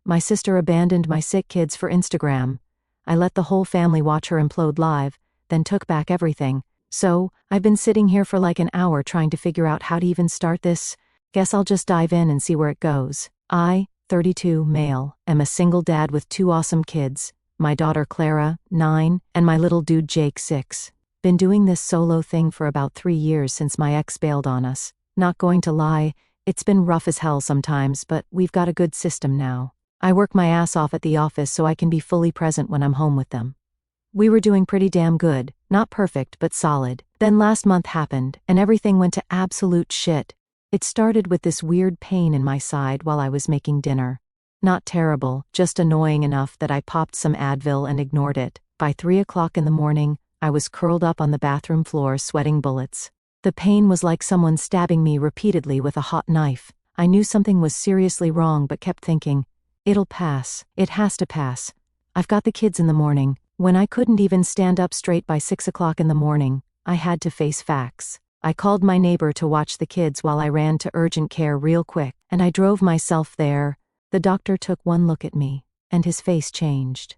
My sister abandoned my sick kids for Instagram. I let the whole family watch her implode live, then took back everything. So, I've been sitting here for like an hour trying to figure out how to even start this. Guess I'll just dive in and see where it goes. I, 32, male, am a single dad with 2 awesome kids. My daughter Clara, 9, and my little dude Jake, 6. Been doing this solo thing for about 3 years since my ex bailed on us. Not going to lie, it's been rough as hell sometimes, but we've got a good system now. I work my ass off at the office so I can be fully present when I'm home with them. We were doing pretty damn good, not perfect but solid. Then last month happened, and everything went to absolute shit. It started with this weird pain in my side while I was making dinner. Not terrible, just annoying enough that I popped some Advil and ignored it. By 3 o'clock in the morning, I was curled up on the bathroom floor sweating bullets. The pain was like someone stabbing me repeatedly with a hot knife. I knew something was seriously wrong but kept thinking, it'll pass, it has to pass. I've got the kids in the morning. When I couldn't even stand up straight by 6 o'clock in the morning, I had to face facts. I called my neighbor to watch the kids while I ran to urgent care real quick, and I drove myself there. The doctor took one look at me, and his face changed.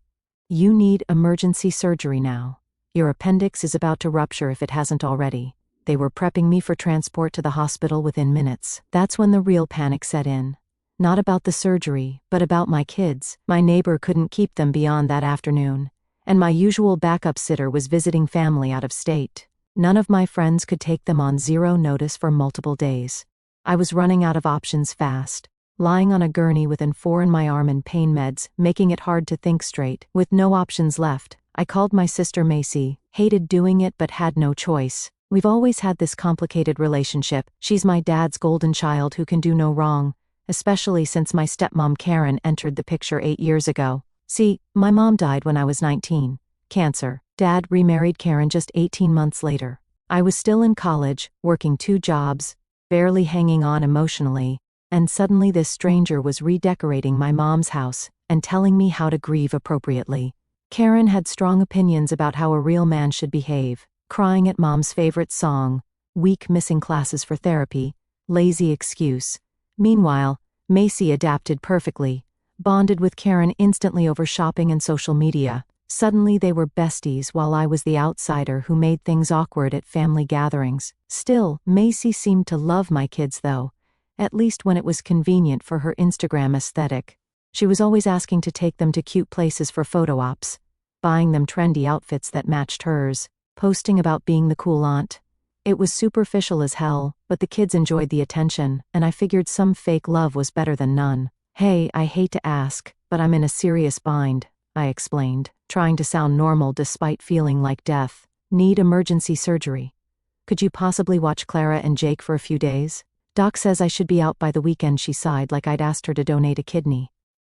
You need emergency surgery now. Your appendix is about to rupture if it hasn't already. They were prepping me for transport to the hospital within minutes. That's when the real panic set in. Not about the surgery, but about my kids. My neighbor couldn't keep them beyond that afternoon, and my usual backup sitter was visiting family out of state. None of my friends could take them on 0 notice for multiple days. I was running out of options fast, lying on a gurney with N4 in my arm and pain meds, making it hard to think straight. With no options left, I called my sister Macy, hated doing it but had no choice. We've always had this complicated relationship. She's my dad's golden child who can do no wrong, especially since my stepmom Karen entered the picture 8 years ago. See, my mom died when I was 19. Cancer. Dad remarried Karen just 18 months later. I was still in college, working 2 jobs, barely hanging on emotionally, and suddenly this stranger was redecorating my mom's house and telling me how to grieve appropriately. Karen had strong opinions about how a real man should behave, crying at mom's favorite song, week missing classes for therapy, lazy excuse. Meanwhile, Macy adapted perfectly, bonded with Karen instantly over shopping and social media. Suddenly they were besties while I was the outsider who made things awkward at family gatherings. Still, Macy seemed to love my kids though, at least when it was convenient for her Instagram aesthetic. She was always asking to take them to cute places for photo ops, buying them trendy outfits that matched hers, posting about being the cool aunt. It was superficial as hell, but the kids enjoyed the attention, and I figured some fake love was better than none. Hey, I hate to ask, but I'm in a serious bind, I explained, trying to sound normal despite feeling like death. Need emergency surgery. Could you possibly watch Clara and Jake for a few days? Doc says I should be out by the weekend. She sighed like I'd asked her to donate a kidney.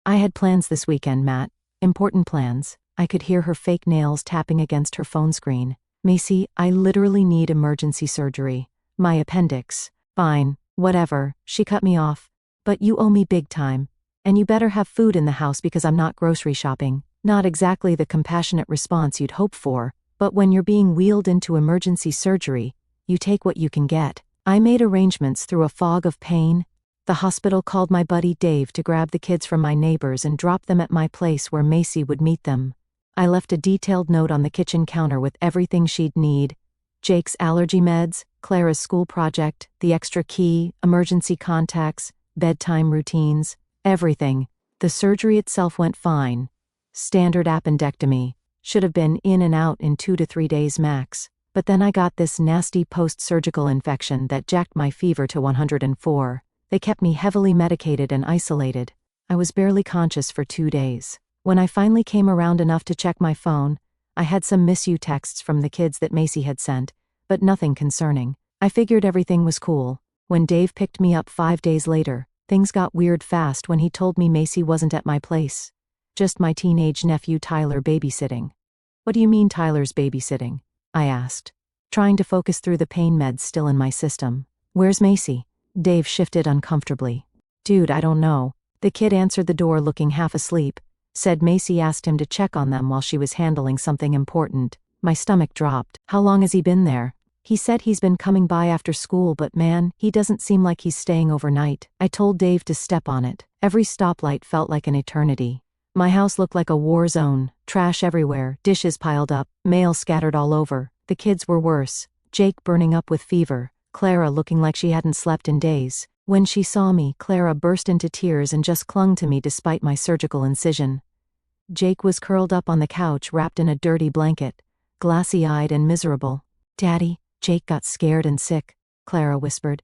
I had plans this weekend, Matt. Important plans. I could hear her fake nails tapping against her phone screen. Macy, I literally need emergency surgery. My appendix. Fine, whatever, she cut me off. But you owe me big time. And you better have food in the house because I'm not grocery shopping. Not exactly the compassionate response you'd hope for, but when you're being wheeled into emergency surgery, you take what you can get. I made arrangements through a fog of pain. The hospital called my buddy Dave to grab the kids from my neighbors and drop them at my place where Macy would meet them. I left a detailed note on the kitchen counter with everything she'd need: Jake's allergy meds, Clara's school project, the extra key, emergency contacts, bedtime routines, everything. The surgery itself went fine. Standard appendectomy. Should have been in and out in 2 to 3 days max. But then I got this nasty post-surgical infection that jacked my fever to 104. They kept me heavily medicated and isolated. I was barely conscious for 2 days. When I finally came around enough to check my phone, I had some miss you texts from the kids that Macy had sent, but nothing concerning. I figured everything was cool. When Dave picked me up 5 days later, things got weird fast when he told me Macy wasn't at my place. Just my teenage nephew Tyler babysitting. What do you mean Tyler's babysitting? I asked, trying to focus through the pain meds still in my system. Where's Macy? Dave shifted uncomfortably. Dude, I don't know. The kid answered the door looking half asleep, said Macy asked him to check on them while she was handling something important. My stomach dropped. How long has he been there? He said he's been coming by after school, but man, he doesn't seem like he's staying overnight. I told Dave to step on it. Every stoplight felt like an eternity. My house looked like a war zone, trash everywhere, dishes piled up, mail scattered all over. The kids were worse. Jake burning up with fever, Clara looking like she hadn't slept in days. When she saw me, Clara burst into tears and just clung to me despite my surgical incision. Jake was curled up on the couch wrapped in a dirty blanket, glassy-eyed and miserable. "Daddy, Jake got scared and sick," Clara whispered.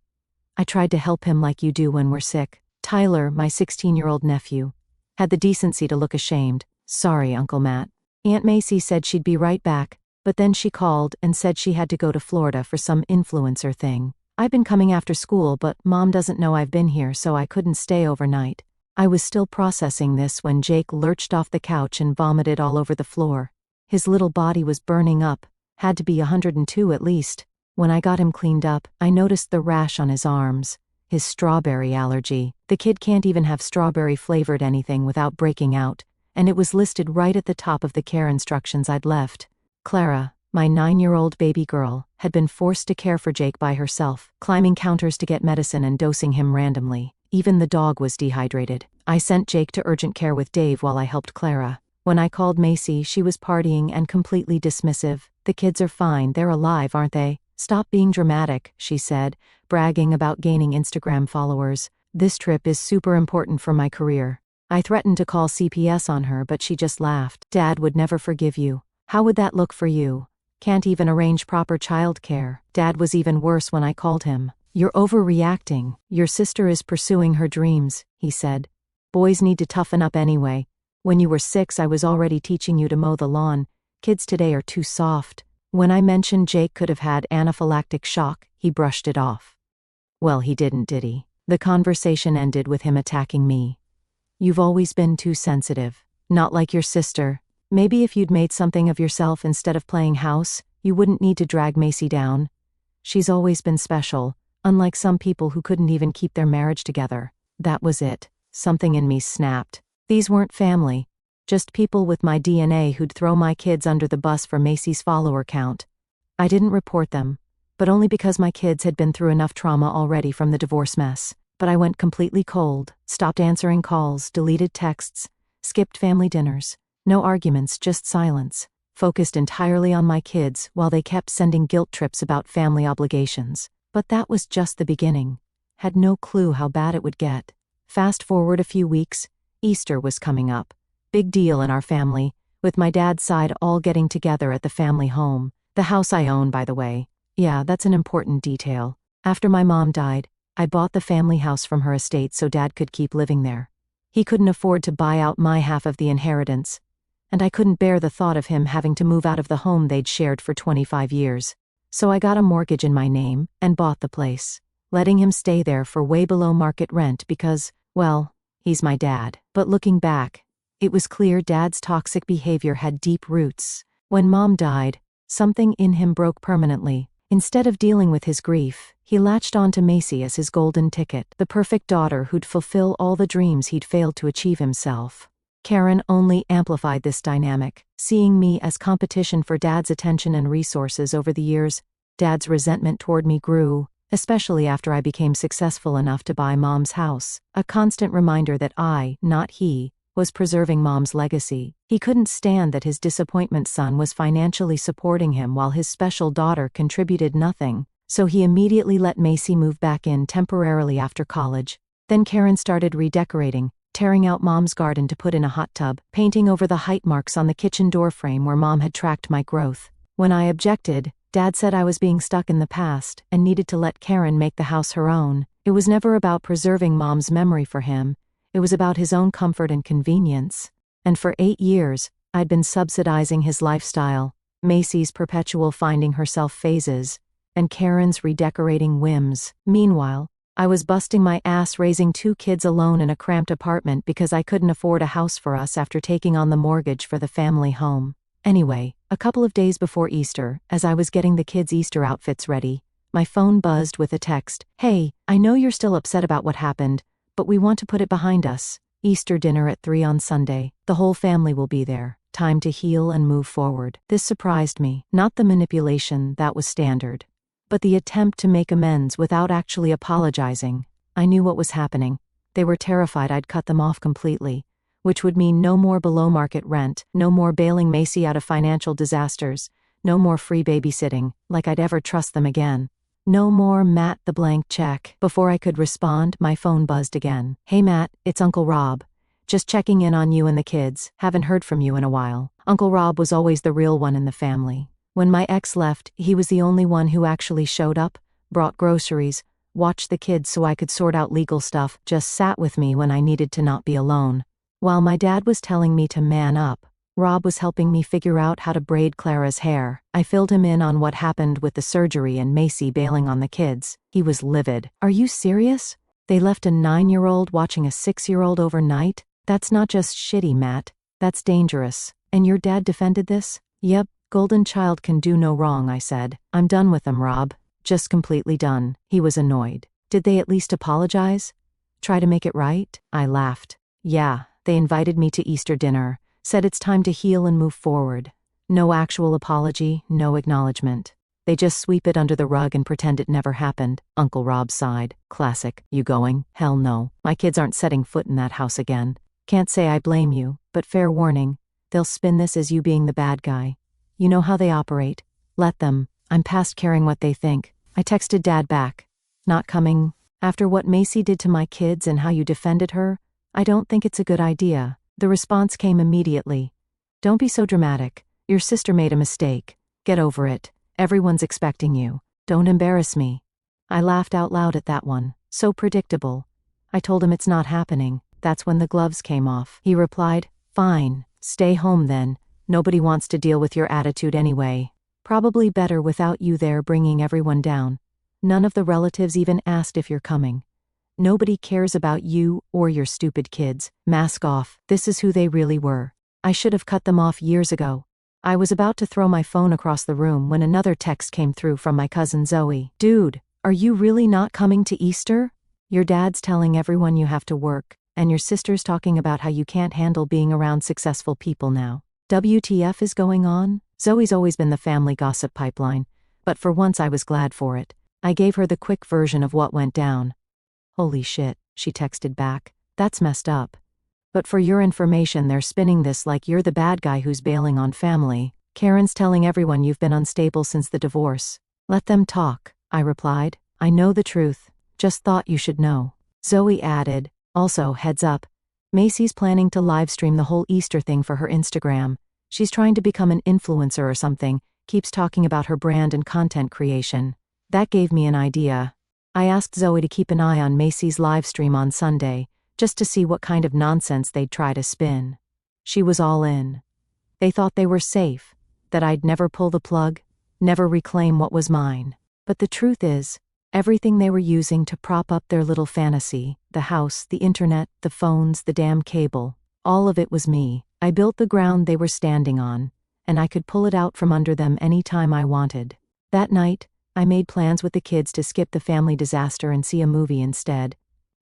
"I tried to help him like you do when we're sick." Tyler, my 16-year-old nephew, had the decency to look ashamed. "Sorry, Uncle Matt. Aunt Macy said she'd be right back, but then she called and said she had to go to Florida for some influencer thing. I've been coming after school, but Mom doesn't know I've been here, so I couldn't stay overnight." I was still processing this when Jake lurched off the couch and vomited all over the floor. His little body was burning up, had to be 102 at least. When I got him cleaned up, I noticed the rash on his arms, his strawberry allergy. The kid can't even have strawberry-flavored anything without breaking out, and it was listed right at the top of the care instructions I'd left. Clara, my 9-year-old baby girl, had been forced to care for Jake by herself, climbing counters to get medicine and dosing him randomly. Even the dog was dehydrated. I sent Jake to urgent care with Dave while I helped Clara. When I called Macy, she was partying and completely dismissive. "The kids are fine, they're alive, aren't they? Stop being dramatic," she said, bragging about gaining Instagram followers. "This trip is super important for my career." I threatened to call CPS on her, but she just laughed. "Dad would never forgive you. How would that look for you? Can't even arrange proper childcare." Dad was even worse when I called him. "You're overreacting. Your sister is pursuing her dreams," he said. "Boys need to toughen up anyway. When you were 6, I was already teaching you to mow the lawn. Kids today are too soft." When I mentioned Jake could have had anaphylactic shock, he brushed it off. Well, he didn't, did he? The conversation ended with him attacking me. "You've always been too sensitive. Not like your sister. Maybe if you'd made something of yourself instead of playing house, you wouldn't need to drag Macy down. She's always been special, unlike some people who couldn't even keep their marriage together." That was it. Something in me snapped. These weren't family. Just people with my DNA who'd throw my kids under the bus for Macy's follower count. I didn't report them, but only because my kids had been through enough trauma already from the divorce mess. But I went completely cold, stopped answering calls, deleted texts, skipped family dinners. No arguments, just silence. Focused entirely on my kids while they kept sending guilt trips about family obligations. But that was just the beginning. Had no clue how bad it would get. Fast forward a few weeks, Easter was coming up. Big deal in our family, with my dad's side all getting together at the family home. The house I own, by the way. Yeah, that's an important detail. After my mom died, I bought the family house from her estate so Dad could keep living there. He couldn't afford to buy out my half of the inheritance, and I couldn't bear the thought of him having to move out of the home they'd shared for 25 years. So I got a mortgage in my name and bought the place, letting him stay there for way below market rent because, well, he's my dad. But looking back, it was clear Dad's toxic behavior had deep roots. When Mom died, something in him broke permanently. Instead of dealing with his grief, he latched on to Macy as his golden ticket, the perfect daughter who'd fulfill all the dreams he'd failed to achieve himself. Karen only amplified this dynamic, seeing me as competition for Dad's attention and resources. Over the years, Dad's resentment toward me grew, especially after I became successful enough to buy Mom's house, a constant reminder that I, not he, was preserving Mom's legacy. He couldn't stand that his disappointment son was financially supporting him while his special daughter contributed nothing, so he immediately let Macy move back in temporarily after college. Then Karen started redecorating, tearing out Mom's garden to put in a hot tub, painting over the height marks on the kitchen door frame where Mom had tracked my growth. When I objected, Dad said I was being stuck in the past and needed to let Karen make the house her own. It was never about preserving Mom's memory for him. It was about his own comfort and convenience. And for 8 years, I'd been subsidizing his lifestyle, Macy's perpetual finding herself phases, and Karen's redecorating whims. Meanwhile, I was busting my ass raising 2 kids alone in a cramped apartment because I couldn't afford a house for us after taking on the mortgage for the family home. Anyway, a couple of days before Easter, as I was getting the kids' Easter outfits ready, my phone buzzed with a text. "Hey, I know you're still upset about what happened, but we want to put it behind us. Easter dinner at 3 on Sunday. The whole family will be there. Time to heal and move forward." This surprised me. Not the manipulation, that was standard. but the attempt to make amends without actually apologizing. I knew what was happening. They were terrified I'd cut them off completely, which would mean no more below-market rent, no more bailing Macy out of financial disasters, no more free babysitting, like I'd ever trust them again. No more Matt the blank check. Before I could respond, my phone buzzed again. "Hey Matt, it's Uncle Rob. Just checking in on you and the kids. Haven't heard from you in a while." Uncle Rob was always the real one in the family. When my ex left, he was the only one who actually showed up, brought groceries, watched the kids so I could sort out legal stuff, just sat with me when I needed to not be alone. While my dad was telling me to man up, Rob was helping me figure out how to braid Clara's hair. I filled him in on what happened with the surgery and Macy bailing on the kids. He was livid. "Are you serious? They left a 9-year-old watching a 6-year-old overnight? That's not just shitty, Matt. That's dangerous. And your dad defended this?" "Yep, golden child can do no wrong," I said. "I'm done with them, Rob. Just completely done." He was annoyed. "Did they at least apologize? Try to make it right?" I laughed. "Yeah, they invited me to Easter dinner. Said it's time to heal and move forward. No actual apology, no acknowledgement. They just sweep it under the rug and pretend it never happened." Uncle Rob sighed. "Classic. You going?" "Hell no. My kids aren't setting foot in that house again. Can't say I blame you, but fair warning, they'll spin this as you being the bad guy. You know how they operate. Let them. I'm past caring what they think." I texted Dad back. "Not coming. After what Macy did to my kids and how you defended her, I don't think it's a good idea." The response came immediately. "Don't be so dramatic. Your sister made a mistake. Get over it. Everyone's expecting you. Don't embarrass me." I laughed out loud at that one. So predictable. I told him it's not happening. That's when the gloves came off. He replied, "Fine. Stay home then. Nobody wants to deal with your attitude anyway. Probably better without you there bringing everyone down. None of the relatives even asked if you're coming. Nobody cares about you or your stupid kids. Mask off." This is who they really were. I should have cut them off years ago. I was about to throw my phone across the room when another text came through from my cousin Zoe. "Dude, are you really not coming to Easter? Your dad's telling everyone you have to work, and your sister's talking about how you can't handle being around successful people now. WTF is going on?" Zoe's always been the family gossip pipeline, but for once I was glad for it. I gave her the quick version of what went down. "Holy shit," she texted back. "That's messed up. But for your information, they're spinning this like you're the bad guy who's bailing on family. Karen's telling everyone you've been unstable since the divorce." "Let them talk," I replied. "I know the truth. Just thought you should know." Zoe added, "Also, heads up. Macy's planning to livestream the whole Easter thing for her Instagram. She's trying to become an influencer or something, keeps talking about her brand and content creation." That gave me an idea. I asked Zoe to keep an eye on Macy's livestream on Sunday, just to see what kind of nonsense they'd try to spin. She was all in. They thought they were safe, that I'd never pull the plug, never reclaim what was mine. But the truth is, everything they were using to prop up their little fantasy, the house, the internet, the phones, the damn cable, all of it was me. I built the ground they were standing on, and I could pull it out from under them any time I wanted. That night, I made plans with the kids to skip the family disaster and see a movie instead.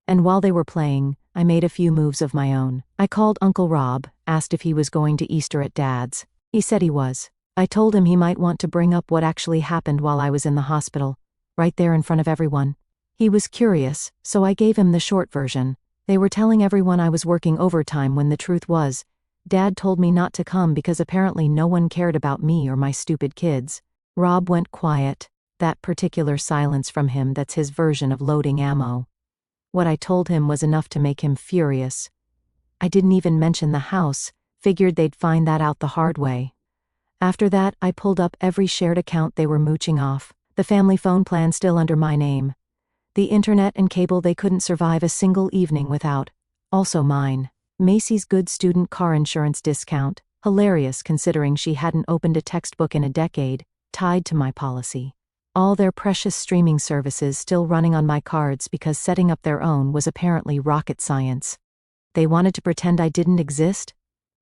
And while they were playing, I made a few moves of my own. I called Uncle Rob, asked if he was going to Easter at Dad's. He said he was. I told him he might want to bring up what actually happened while I was in the hospital, right there in front of everyone. He was curious, so I gave him the short version. They were telling everyone I was working overtime when the truth was, Dad told me not to come because apparently no one cared about me or my stupid kids. Rob went quiet. That particular silence from him, that's his version of loading ammo. What I told him was enough to make him furious. I didn't even mention the house, figured they'd find that out the hard way. After that, I pulled up every shared account they were mooching off, the family phone plan still under my name. The internet and cable they couldn't survive a single evening without, also mine. Macy's good student car insurance discount, hilarious considering she hadn't opened a textbook in a decade, tied to my policy. All their precious streaming services still running on my cards because setting up their own was apparently rocket science. They wanted to pretend I didn't exist?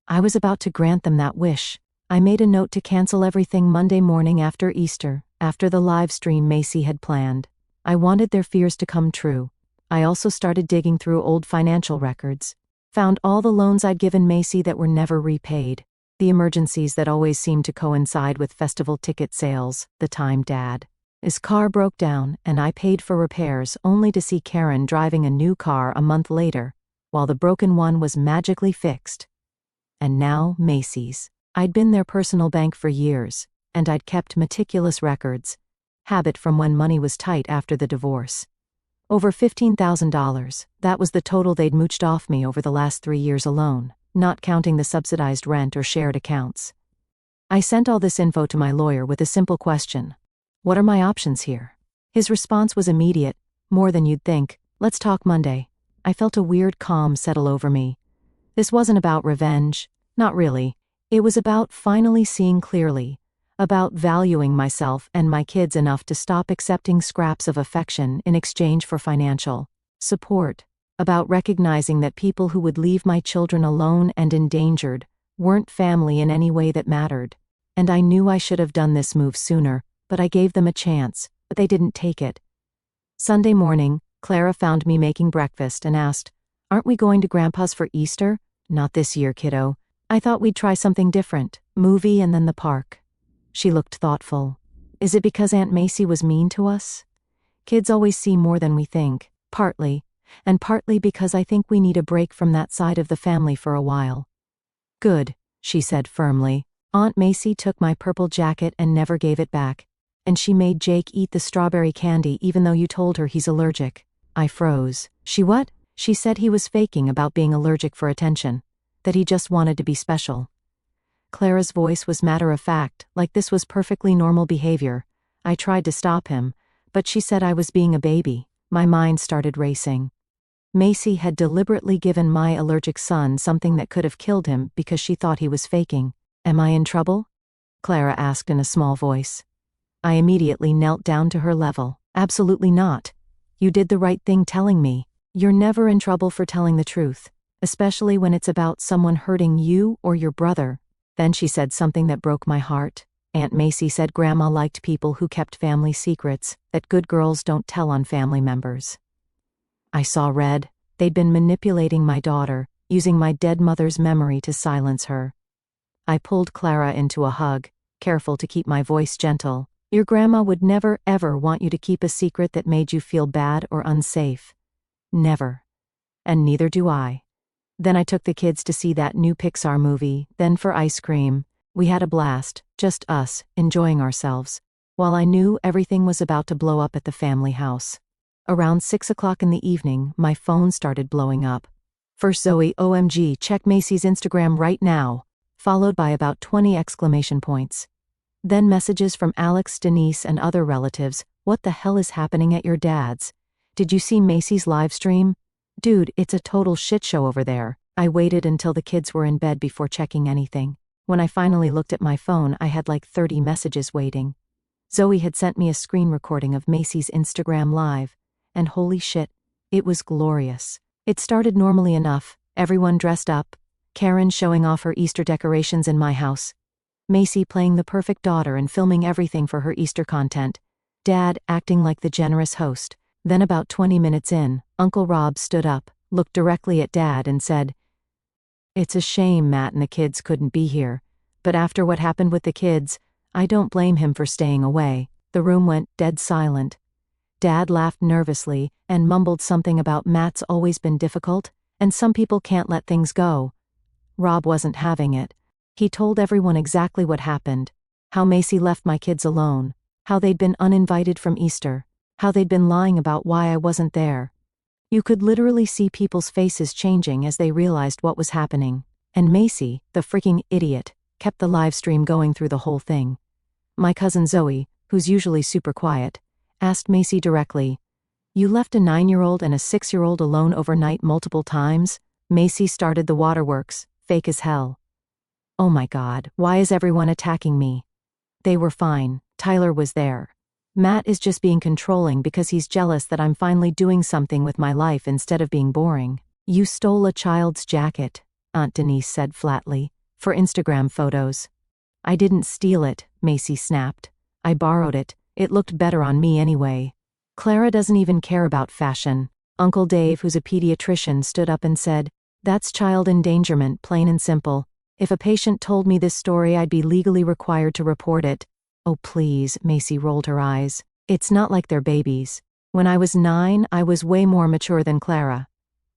I was about to grant them that wish. I made a note to cancel everything Monday morning after Easter, after the live stream Macy had planned. I wanted their fears to come true. I also started digging through old financial records. Found all the loans I'd given Macy that were never repaid. The emergencies that always seemed to coincide with festival ticket sales, the time Dad His car broke down, and I paid for repairs only to see Karen driving a new car a month later, while the broken one was magically fixed. And now Macy's. I'd been their personal bank for years, and I'd kept meticulous records, habit from when money was tight after the divorce. Over $15,000, that was the total they'd mooched off me over the last 3 years alone, not counting the subsidized rent or shared accounts. I sent all this info to my lawyer with a simple question. What are my options here? His response was immediate, more than you'd think. Let's talk Monday. I felt a weird calm settle over me. This wasn't about revenge. Not really. It was about finally seeing clearly. About valuing myself and my kids enough to stop accepting scraps of affection in exchange for financial support. About recognizing that people who would leave my children alone and endangered weren't family in any way that mattered. And I knew I should have done this move sooner, but I gave them a chance, but they didn't take it. Sunday morning, Clara found me making breakfast and asked, "Aren't we going to Grandpa's for Easter?" "Not this year, kiddo. I thought we'd try something different, movie and then the park." She looked thoughtful. "Is it because Aunt Macy was mean to us?" "Kids always see more than we think, partly, and partly because I think we need a break from that side of the family for a while." "Good," she said firmly. "Aunt Macy took my purple jacket and never gave it back. And she made Jake eat the strawberry candy even though you told her he's allergic." I froze. "She what?" "She said he was faking about being allergic for attention. That he just wanted to be special." Clara's voice was matter-of-fact, like this was perfectly normal behavior. I tried to stop him, but she said I was being a baby. My mind started racing. Macy had deliberately given my allergic son something that could have killed him because she thought he was faking. "Am I in trouble?" Clara asked in a small voice. I immediately knelt down to her level. "Absolutely not. You did the right thing telling me. You're never in trouble for telling the truth, especially when it's about someone hurting you or your brother." Then she said something that broke my heart. "Aunt Macy said Grandma liked people who kept family secrets, that good girls don't tell on family members." I saw red. They'd been manipulating my daughter, using my dead mother's memory to silence her. I pulled Clara into a hug, careful to keep my voice gentle. "Your grandma would never ever want you to keep a secret that made you feel bad or unsafe. Never. And neither do I." Then I took the kids to see that new Pixar movie, then for ice cream. We had a blast, just us, enjoying ourselves, while I knew everything was about to blow up at the family house. Around 6 o'clock in the evening, my phone started blowing up. First Zoe, "OMG, check Macy's Instagram right now," followed by about 20 exclamation points. Then messages from Alex, Denise, and other relatives. "What the hell is happening at your dad's? Did you see Macy's live stream? Dude, it's a total shit show over there." I waited until the kids were in bed before checking anything. When I finally looked at my phone, I had like 30 messages waiting. Zoe had sent me a screen recording of Macy's Instagram live, and holy shit, it was glorious. It started normally enough, everyone dressed up, Karen showing off her Easter decorations in my house, Macy playing the perfect daughter and filming everything for her Easter content, Dad acting like the generous host. Then about 20 minutes in, Uncle Rob stood up, looked directly at Dad and said, "It's a shame Matt and the kids couldn't be here, but after what happened with the kids, I don't blame him for staying away." The room went dead silent. Dad laughed nervously and mumbled something about Matt's always been difficult, and some people can't let things go. Rob wasn't having it. He told everyone exactly what happened, how Macy left my kids alone, how they'd been uninvited from Easter, how they'd been lying about why I wasn't there. You could literally see people's faces changing as they realized what was happening. And Macy, the freaking idiot, kept the live stream going through the whole thing. My cousin Zoe, who's usually super quiet, asked Macy directly, "You left a 9-year-old and a 6-year-old alone overnight multiple times?" Macy started the waterworks, fake as hell. Oh my God, why is everyone attacking me? They were fine. Tyler was there. Matt is just being controlling because he's jealous that I'm finally doing something with my life instead of being boring. "You stole a child's jacket," Aunt Denise said flatly, "for Instagram photos." "I didn't steal it," Macy snapped. "I borrowed it. It looked better on me anyway." Clara doesn't even care about fashion. Uncle Dave, who's a pediatrician, stood up and said, "That's child endangerment, plain and simple. If a patient told me this story, I'd be legally required to report it." "Oh please," Macy rolled her eyes. It's not like they're babies. When I was 9, I was way more mature than Clara.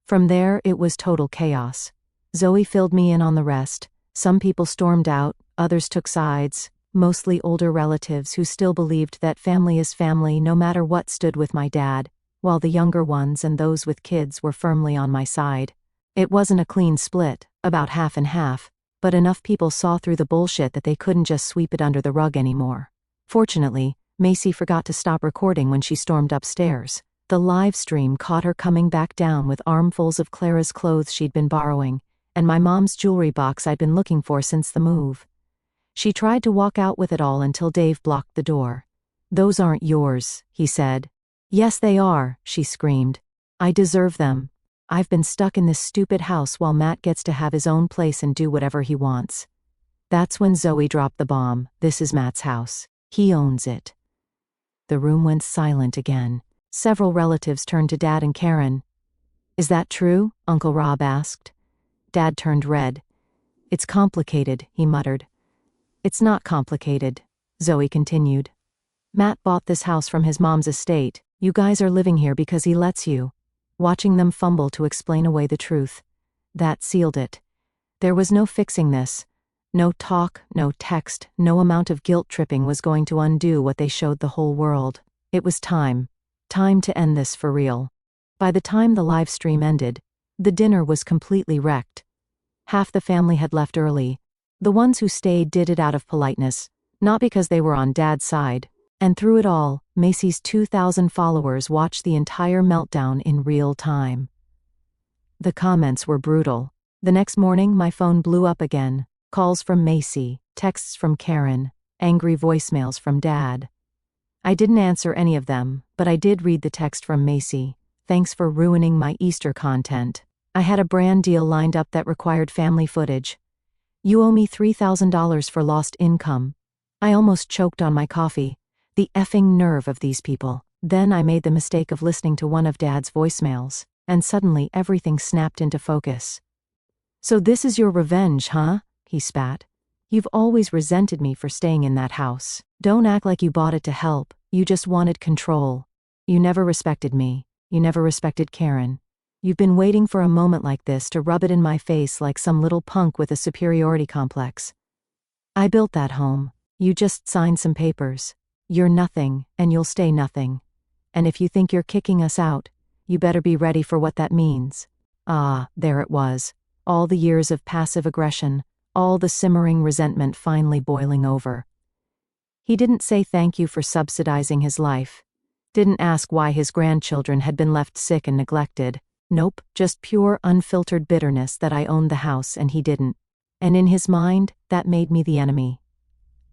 From there, it was total chaos. Zoe filled me in on the rest. Some people stormed out, others took sides, mostly older relatives who still believed that family is family no matter what stood with my dad, while the younger ones and those with kids were firmly on my side. It wasn't a clean split, about half and half, but enough people saw through the bullshit that they couldn't just sweep it under the rug anymore. Fortunately, Macy forgot to stop recording when she stormed upstairs. The live stream caught her coming back down with armfuls of Clara's clothes she'd been borrowing, and my mom's jewelry box I'd been looking for since the move. She tried to walk out with it all until Dave blocked the door. "Those aren't yours," he said. "Yes, they are," she screamed. "I deserve them. I've been stuck in this stupid house while Matt gets to have his own place and do whatever he wants." That's when Zoe dropped the bomb. "This is Matt's house. He owns it." The room went silent again. Several relatives turned to Dad and Karen. "Is that true?" Uncle Rob asked. Dad turned red. "It's complicated," he muttered. "It's not complicated," Zoe continued. "Matt bought this house from his mom's estate. You guys are living here because he lets you." Watching them fumble to explain away the truth. That sealed it. There was no fixing this. No talk, no text, no amount of guilt tripping was going to undo what they showed the whole world. It was time. Time to end this for real. By the time the live stream ended, the dinner was completely wrecked. Half the family had left early. The ones who stayed did it out of politeness, not because they were on Dad's side. And through it all, Macy's 2,000 followers watched the entire meltdown in real time. The comments were brutal. The next morning, my phone blew up again. Calls from Macy, texts from Karen, angry voicemails from Dad. I didn't answer any of them, but I did read the text from Macy. "Thanks for ruining my Easter content. I had a brand deal lined up that required family footage. You owe me $3,000 for lost income." I almost choked on my coffee. The effing nerve of these people. Then I made the mistake of listening to one of Dad's voicemails, and suddenly everything snapped into focus. "So this is your revenge, huh?" he spat. "You've always resented me for staying in that house. Don't act like you bought it to help, you just wanted control. You never respected me. You never respected Karen. You've been waiting for a moment like this to rub it in my face like some little punk with a superiority complex. I built that home. You just signed some papers. You're nothing, and you'll stay nothing. And if you think you're kicking us out, you better be ready for what that means." Ah, there it was. All the years of passive aggression, all the simmering resentment finally boiling over. He didn't say thank you for subsidizing his life. Didn't ask why his grandchildren had been left sick and neglected. Nope, just pure unfiltered bitterness that I owned the house and he didn't. And in his mind, that made me the enemy.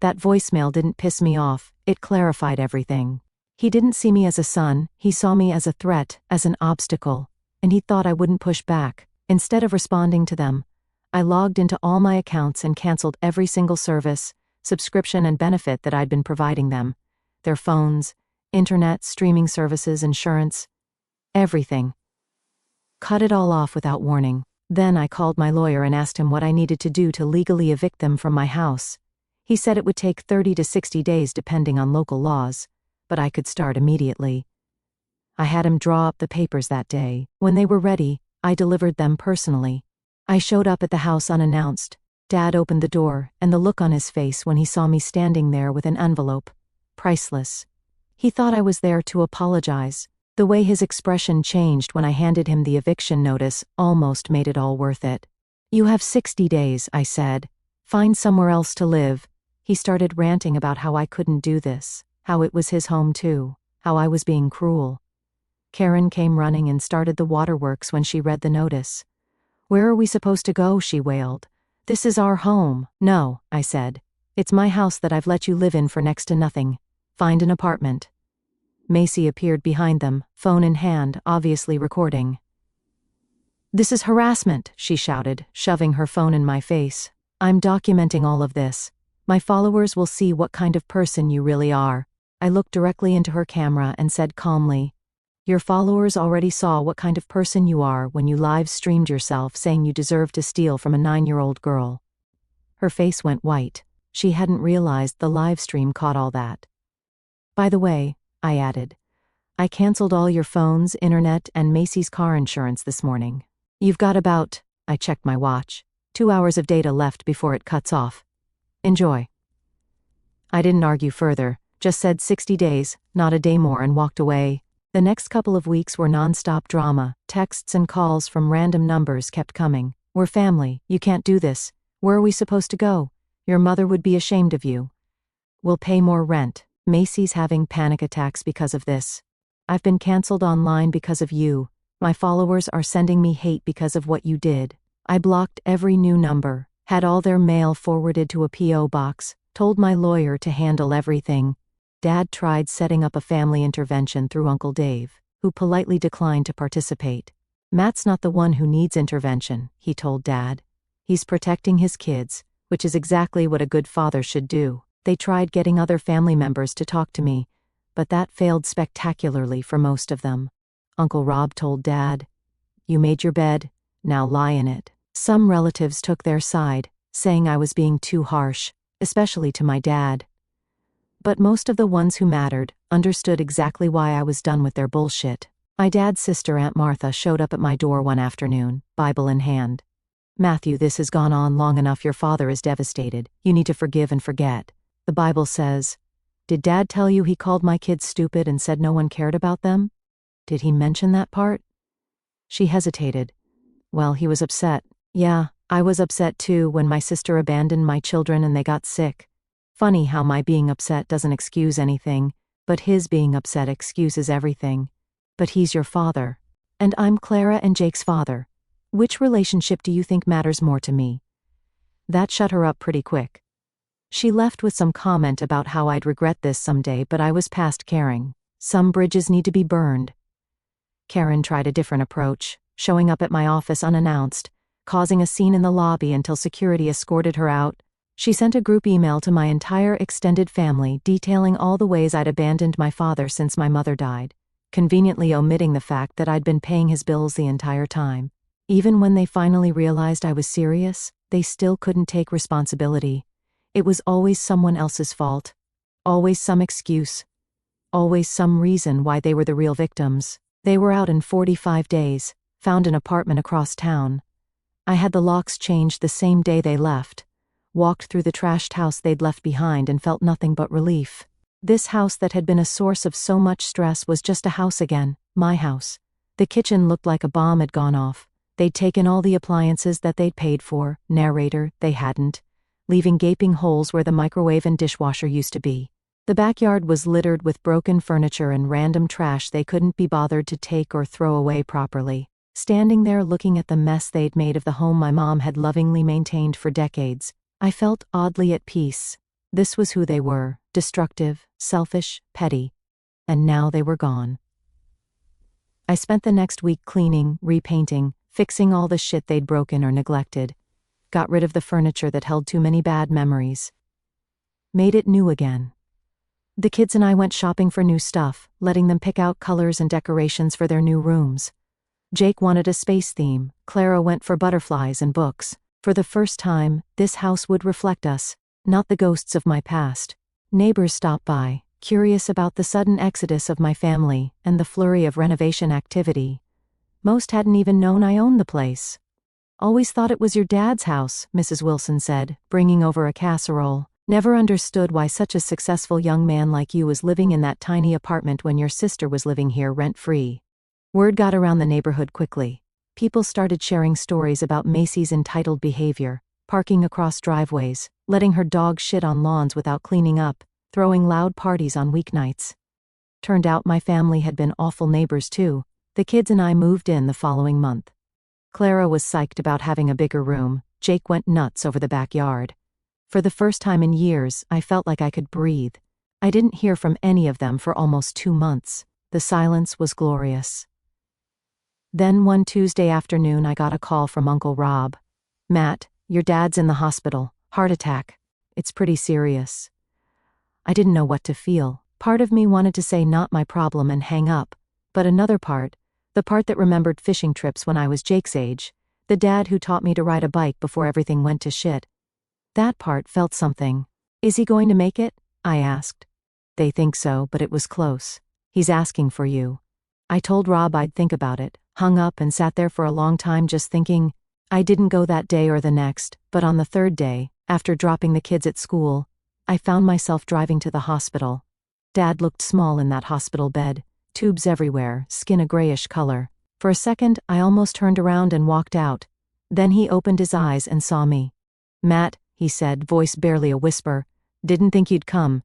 That voicemail didn't piss me off, it clarified everything. He didn't see me as a son, he saw me as a threat, as an obstacle, and he thought I wouldn't push back. Instead of responding to them, I logged into all my accounts and canceled every single service, subscription and benefit that I'd been providing them. Their phones, internet, streaming services, insurance, everything. Cut it all off without warning. Then I called my lawyer and asked him what I needed to do to legally evict them from my house. He said it would take 30 to 60 days depending on local laws, but I could start immediately. I had him draw up the papers that day. When they were ready, I delivered them personally. I showed up at the house unannounced. Dad opened the door, and the look on his face when he saw me standing there with an envelope. Priceless. He thought I was there to apologize. The way his expression changed when I handed him the eviction notice almost made it all worth it. "You have 60 days, I said. "Find somewhere else to live." He started ranting about how I couldn't do this, how it was his home too, how I was being cruel. Karen came running and started the waterworks when she read the notice. "Where are we supposed to go?" she wailed. "This is our home." "No," I said. "It's my house that I've let you live in for next to nothing. Find an apartment." Macy appeared behind them, phone in hand, obviously recording. "This is harassment," she shouted, shoving her phone in my face. "I'm documenting all of this. My followers will see what kind of person you really are." I looked directly into her camera and said calmly, "Your followers already saw what kind of person you are when you live-streamed yourself saying you deserve to steal from a 9-year-old girl." Her face went white. She hadn't realized the live stream caught all that. "By the way, I added. I canceled all your phones, internet, and Macy's car insurance this morning. You've got about, I checked my watch, 2 hours of data left before it cuts off. Enjoy. I didn't argue further, just said 60 days, not a day more, and walked away. The next couple of weeks were non-stop drama. Texts and calls from random numbers kept coming. We're family, you can't do this. Where are we supposed to go? Your mother would be ashamed of you. We'll pay more rent. Macy's having panic attacks because of this. I've been canceled online because of you. My followers are sending me hate because of what you did. I blocked every new number, had all their mail forwarded to a P.O. box, told my lawyer to handle everything. Dad tried setting up a family intervention through Uncle Dave, who politely declined to participate. Matt's not the one who needs intervention, he told Dad. He's protecting his kids, which is exactly what a good father should do. They tried getting other family members to talk to me, but that failed spectacularly for most of them. Uncle Rob told Dad, "You made your bed, now lie in it." Some relatives took their side, saying I was being too harsh, especially to my dad. But most of the ones who mattered understood exactly why I was done with their bullshit. My dad's sister, Aunt Martha, showed up at my door one afternoon, Bible in hand. "Matthew, this has gone on long enough. Your father is devastated. You need to forgive and forget. The Bible says." "Did Dad tell you he called my kids stupid and said no one cared about them? Did he mention that part?" She hesitated. "Well, he was upset." "Yeah, I was upset too when my sister abandoned my children and they got sick. Funny how my being upset doesn't excuse anything, but his being upset excuses everything. But he's your father. And I'm Clara and Jake's father. Which relationship do you think matters more to me?" That shut her up pretty quick. She left with some comment about how I'd regret this someday, but I was past caring. Some bridges need to be burned. Karen tried a different approach, showing up at my office unannounced, causing a scene in the lobby until security escorted her out. She sent a group email to my entire extended family detailing all the ways I'd abandoned my father since my mother died, conveniently omitting the fact that I'd been paying his bills the entire time. Even when they finally realized I was serious, they still couldn't take responsibility. It was always someone else's fault. Always some excuse. Always some reason why they were the real victims. They were out in 45 days, found an apartment across town. I had the locks changed the same day they left. Walked through the trashed house they'd left behind and felt nothing but relief. This house that had been a source of so much stress was just a house again, my house. The kitchen looked like a bomb had gone off. They'd taken all the appliances that they'd paid for, narrator, they hadn't, leaving gaping holes where the microwave and dishwasher used to be. The backyard was littered with broken furniture and random trash they couldn't be bothered to take or throw away properly. Standing there looking at the mess they'd made of the home my mom had lovingly maintained for decades, I felt oddly at peace. This was who they were, destructive, selfish, petty. And now they were gone. I spent the next week cleaning, repainting, fixing all the shit they'd broken or neglected. Got rid of the furniture that held too many bad memories. Made it new again. The kids and I went shopping for new stuff, letting them pick out colors and decorations for their new rooms. Jake wanted a space theme, Clara went for butterflies and books. For the first time, this house would reflect us, not the ghosts of my past. Neighbors stopped by, curious about the sudden exodus of my family and the flurry of renovation activity. Most hadn't even known I owned the place. "Always thought it was your dad's house," Mrs. Wilson said, bringing over a casserole. "Never understood why such a successful young man like you was living in that tiny apartment when your sister was living here rent-free." Word got around the neighborhood quickly. People started sharing stories about Macy's entitled behavior, parking across driveways, letting her dog shit on lawns without cleaning up, throwing loud parties on weeknights. Turned out my family had been awful neighbors too. The kids and I moved in the following month. Clara was psyched about having a bigger room. Jake went nuts over the backyard. For the first time in years, I felt like I could breathe. I didn't hear from any of them for almost 2 months. The silence was glorious. Then one Tuesday afternoon I got a call from Uncle Rob. "Matt, your dad's in the hospital. Heart attack. It's pretty serious." I didn't know what to feel. Part of me wanted to say not my problem and hang up. But another part, the part that remembered fishing trips when I was Jake's age, the dad who taught me to ride a bike before everything went to shit. That part felt something. "Is he going to make it?" I asked. "They think so, but it was close." He's asking for you. I told Rob I'd think about it, hung up and sat there for a long time just thinking. I didn't go that day or the next, but on the third day, after dropping the kids at school, I found myself driving to the hospital. Dad looked small in that hospital bed, tubes everywhere, skin a grayish color. For a second, I almost turned around and walked out. Then he opened his eyes and saw me. "Matt," he said, voice barely a whisper, "didn't think you'd come."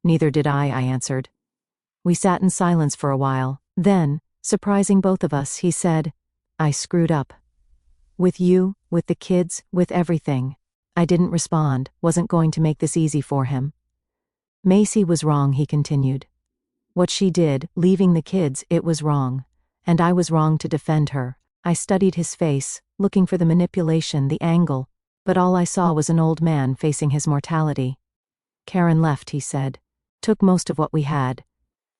"Neither did I answered. We sat in silence for a while. Then, surprising both of us, he said, "I screwed up. With you, with the kids, with everything." I didn't respond, wasn't going to make this easy for him. "Macy was wrong," he continued. "What she did, leaving the kids, it was wrong. And I was wrong to defend her." I studied his face, looking for the manipulation, the angle, but all I saw was an old man facing his mortality. "Karen left," he said. "Took most of what we had.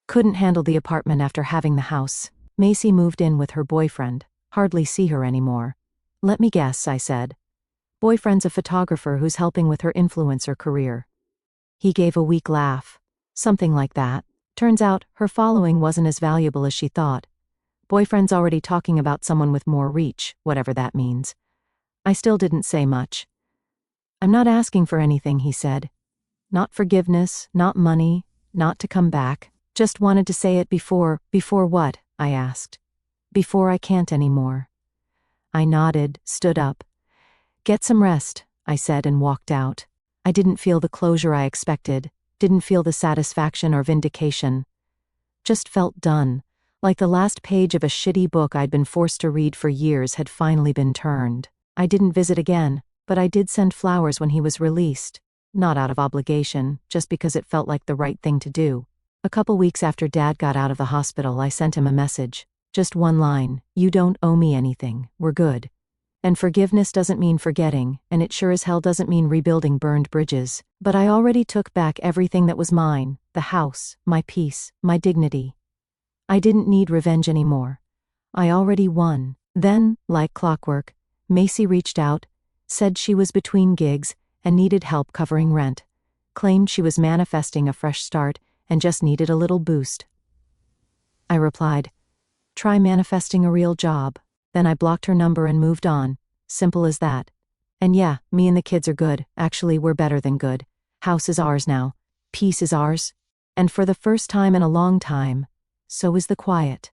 Couldn't handle the apartment after having the house. Macy moved in with her boyfriend. Hardly see her anymore." "Let me guess," I said. "Boyfriend's a photographer who's helping with her influencer career." He gave a weak laugh. "Something like that. Turns out, her following wasn't as valuable as she thought. Boyfriend's already talking about someone with more reach, whatever that means." I still didn't say much. "I'm not asking for anything," he said. "Not forgiveness, not money, not to come back. Just wanted to say it before what?" I asked. "Before I can't anymore." I nodded, stood up. "Get some rest," I said and walked out. I didn't feel the closure I expected, didn't feel the satisfaction or vindication. Just felt done, like the last page of a shitty book I'd been forced to read for years had finally been turned. I didn't visit again, but I did send flowers when he was released. Not out of obligation, just because it felt like the right thing to do. A couple weeks after Dad got out of the hospital, I sent him a message. Just one line: "You don't owe me anything, we're good." And forgiveness doesn't mean forgetting, and it sure as hell doesn't mean rebuilding burned bridges. But I already took back everything that was mine: the house, my peace, my dignity. I didn't need revenge anymore. I already won. Then, like clockwork, Macy reached out, said she was between gigs and needed help covering rent. Claimed she was manifesting a fresh start and just needed a little boost. I replied, "Try manifesting a real job." Then I blocked her number and moved on. Simple as that. And yeah, me and the kids are good. Actually, we're better than good. House is ours now. Peace is ours. And for the first time in a long time, so is the quiet.